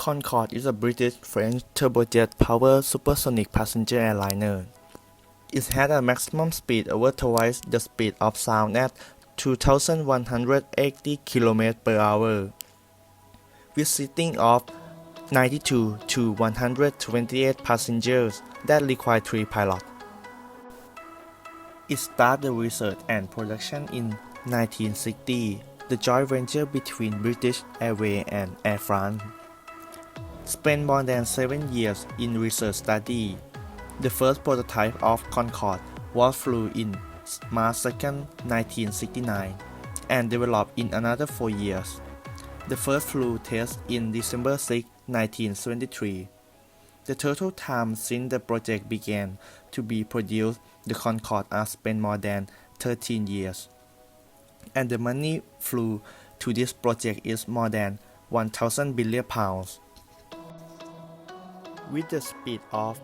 Concorde is a British-French turbojet-powered supersonic passenger airliner. It had a maximum speed over twice the speed of sound at 2,180 km per hour, with seating of 92 to 128 passengers that required 3 pilots. It started research and production in 1960, the joint venture between British Airways and Air France. Spent more than 7 years in research study. The first prototype of Concorde was flew in March 2, 1969, and developed in another 4 years. The first flew test in December 6, 1973. The total time since the project began to be produced, the Concorde has spent more than 13 years, and the money flew to this project is more than 1,000 billion pounds. With the speed of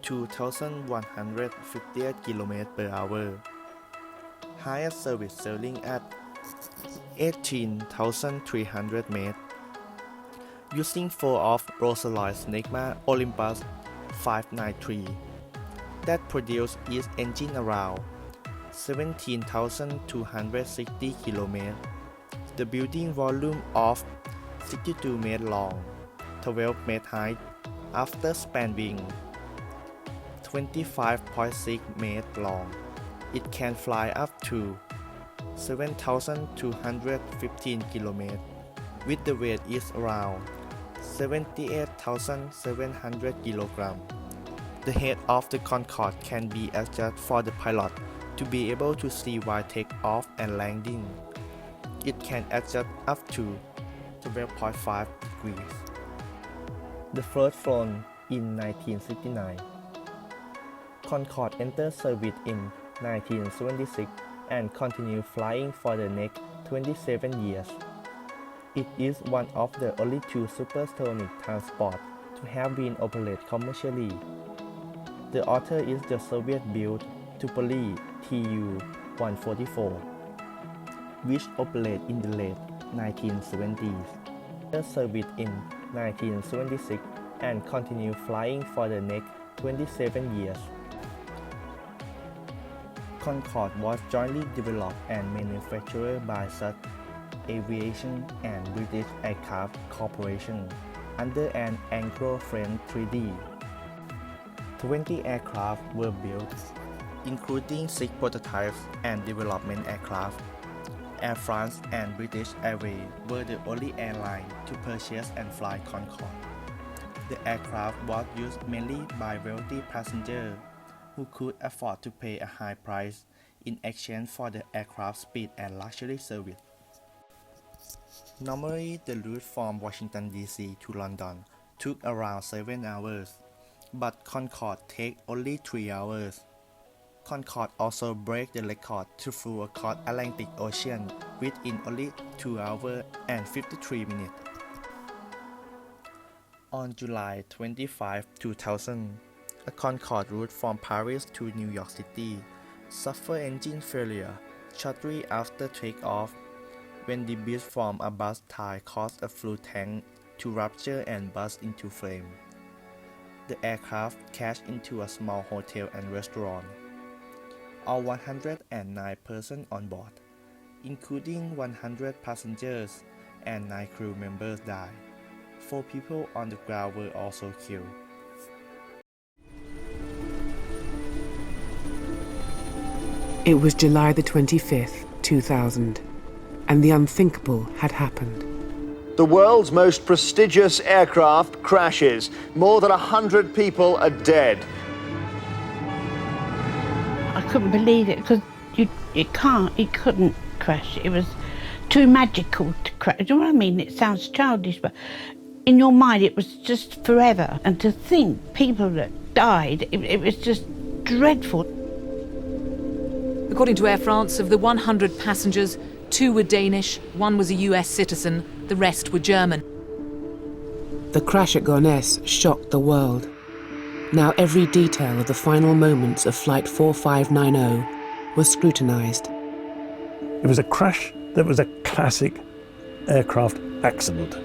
2,158 km per hour, highest service sailing at 18,300 meters, using 4 of Rolls-Royce Negma Olympus 593 that produced its engine around 17,260 km. The building volume of 62 meters long, 12 meters high, after span wing 25.6 meters long. It can fly up to 7,215 km, with the weight is around 78,700 kg. The head of the Concorde can be adjusted for the pilot to be able to see while takeoff and landing. It can adjust up to 12.5 degrees. The first flown in 1969. Concorde entered service in 1976 and continued flying for the next 27 years. It is one of the only 2 supersonic transports to have been operated commercially. The author is the Soviet-built Tupolev Tu-144, which operated in the late 1970s. It service in 1976 and continued flying for the next 27 years. Concorde was jointly developed and manufactured by SUS Aviation and British Aircraft Corporation under an Anglo-French treaty. 20 aircraft were built, including 6 prototypes and development aircraft. Air France and British Airways were the only airline to purchase and fly Concorde. The aircraft was used mainly by wealthy passengers who could afford to pay a high price in exchange for the aircraft's speed and luxury service. Normally, the route from Washington DC to London took around 7 hours, but Concorde takes only 3 hours. Concorde also broke the record to fly across Atlantic Ocean within only 2 hours and 53 minutes. On July 25, 2000, a Concorde route from Paris to New York City suffered engine failure shortly after takeoff when debris from a bus tire caused a fuel tank to rupture and burst into flame. The aircraft crashed into a small hotel and restaurant. All 109 persons on board, including 100 passengers and 9 crew members, died. 4 people on the ground were also killed. It was July the 25th, 2000, and the unthinkable had happened. The world's most prestigious aircraft crashes. More than 100 people are dead. I couldn't believe it because it couldn't crash. It was too magical to crash. Do you know what I mean? It sounds childish, but in your mind it was just forever. And to think people that died, it was just dreadful. According to Air France, of the 100 passengers, 2 were Danish, 1 was a US citizen, the rest were German. The crash at Gonesse shocked the world. Now every detail of the final moments of Flight 4590 was scrutinised. It was a crash that was a classic aircraft accident.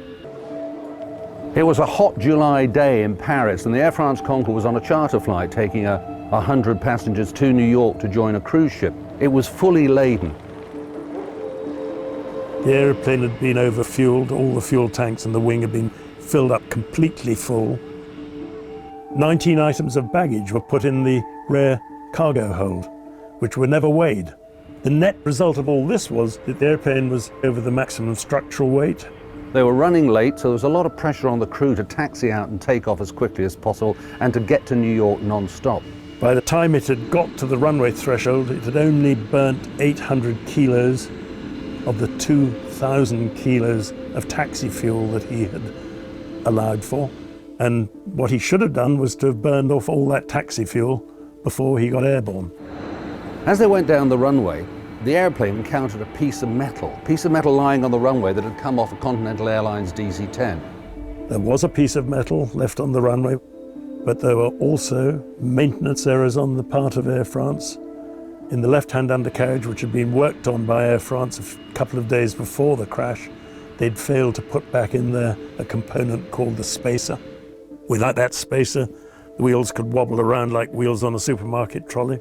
It was a hot July day in Paris, and the Air France Concorde was on a charter flight taking 100 passengers to New York to join a cruise ship. It was fully laden. The aeroplane had been overfueled, all the fuel tanks in the wing had been filled up completely full. 19 items of baggage were put in the rear cargo hold, which were never weighed. The net result of all this was that the airplane was over the maximum structural weight. They were running late, so there was a lot of pressure on the crew to taxi out and take off as quickly as possible and to get to New York non-stop. By the time it had got to the runway threshold, it had only burnt 800 kilos of the 2,000 kilos of taxi fuel that he had allowed for. And what he should have done was to have burned off all that taxi fuel before he got airborne. As they went down the runway, the airplane encountered a piece of metal lying on the runway that had come off a Continental Airlines DC-10. There was a piece of metal left on the runway, but there were also maintenance errors on the part of Air France. In the left-hand undercarriage, which had been worked on by Air France a couple of days before the crash, they'd failed to put back in there a component called the spacer. Without that spacer, the wheels could wobble around like wheels on a supermarket trolley.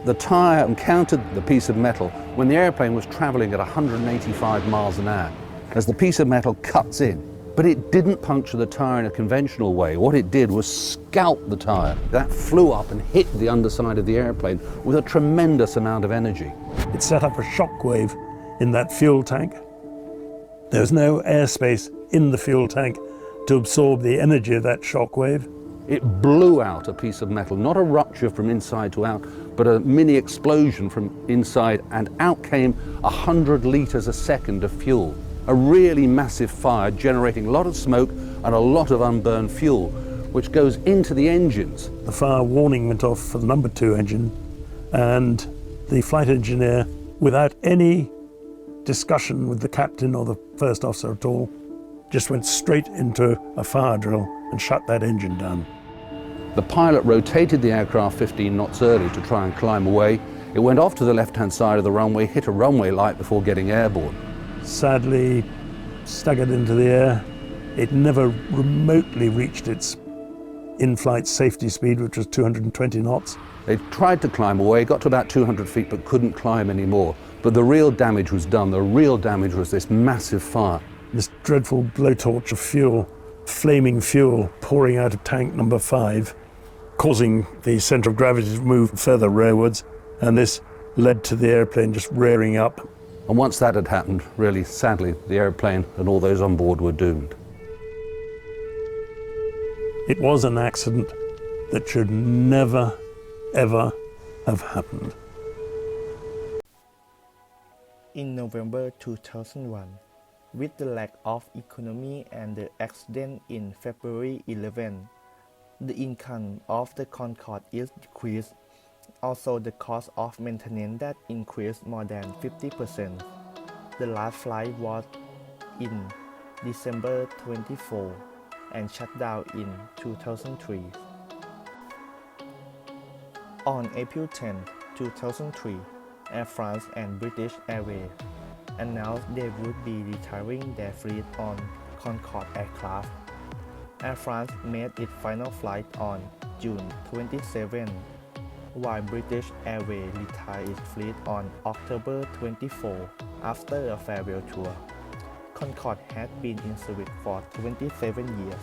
The tyre encountered the piece of metal when the airplane was travelling at 185 miles an hour. As the piece of metal cuts in, but it didn't puncture the tyre in a conventional way. What it did was scalp the tyre. That flew up and hit the underside of the airplane with a tremendous amount of energy. It set up a shockwave in that fuel tank. There was no airspace in the fuel tank to absorb the energy of that shockwave. It blew out a piece of metal, not a rupture from inside to out, but a mini explosion from inside, and out came 100 litres a second of fuel. A really massive fire generating a lot of smoke and a lot of unburned fuel, which goes into the engines. The fire warning went off for the number 2 engine, and the flight engineer, without any discussion with the captain or the first officer at all, just went straight into a fire drill and shut that engine down. The pilot rotated the aircraft 15 knots early to try and climb away. It went off to the left-hand side of the runway, hit a runway light before getting airborne. Sadly, staggered into the air. It never remotely reached its in-flight safety speed, which was 220 knots. They tried to climb away, got to about 200 feet, but couldn't climb anymore. But the real damage was done. The real damage was this massive fire. This dreadful blowtorch of fuel, flaming fuel pouring out of tank number 5, causing the centre of gravity to move further rearwards, and this led to the airplane just rearing up. And once that had happened, really sadly, the airplane and all those on board were doomed. It was an accident that should never, ever have happened. In November 2001, with the lack of economy and the accident in February 11, the income of the Concorde is decreased. Also, the cost of maintenance that increased more than 50%. The last flight was in December 24 and shut down in 2003. On April 10, 2003, Air France and British Airways announced they would be retiring their fleet on Concorde aircraft. Air France made its final flight on June 27, while British Airways retired its fleet on October 24 after a farewell tour. Concorde had been in service for 27 years.